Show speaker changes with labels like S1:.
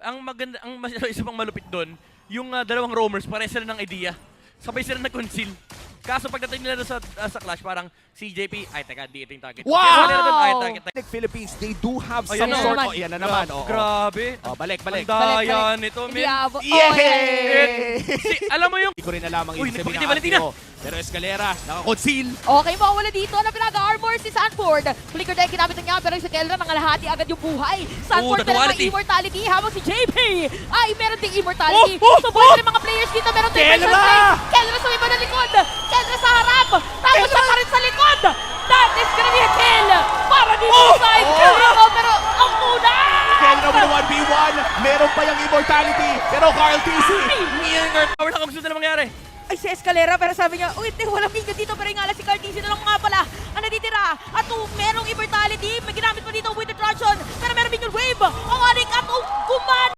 S1: Ang maganda, isa pang malupit doon, yung dalawang roamers, pares sila ng idea. Sabay sila nag-conceal. Kaso pagdating nila sa Clash, parang si JP, ay teka, di ito yung target.
S2: Wow!
S1: Target.
S2: Philippines, they do have
S1: Oh,
S2: some
S1: yan
S2: sort
S3: naman.
S2: of... Yan na naman. Oo.
S1: Grabe.
S2: Oh, balik.
S1: Ang daya nito,
S3: Hindi
S1: men.
S3: abo.
S2: Yay!
S1: Alam mo yung...
S2: Hindi ko rin alam ang
S1: Uy,
S2: ibig sabihin
S1: nagpakita
S2: ng
S1: Valentina.
S2: Artio. Pero Escalera, naka-conceal.
S3: Okay, mawala dito na pinag-armor si Sanford. Flicker deck ginamit na niya, pero si Kelra nangalahati agad yung buhay. Sanford meron
S1: duality.
S3: ng immortality, habang si JP ay meron ding immortality. So boy ng mga players dito, meron din
S2: Kelra!
S3: pressure play. Kelra sa iba na likod. Kelra sa harap. Tapos siya pa rin sa likod. That is gonna be a kill. Para dito sa side. Kelra, pero ang una!
S2: Kelra with a 1v1. Meron pa yung immortality. Pero Carl TC.
S1: Power na kung gusto na mangyari.
S3: Ay, si Escalera, pero sabi niya, uy, walang minion dito, pero yung nga lang si Cartesi na lang nga pala ang natitira. At merong immortality, may ginamit pa dito with the Truncheon, pero meron minion wave. Ang anik at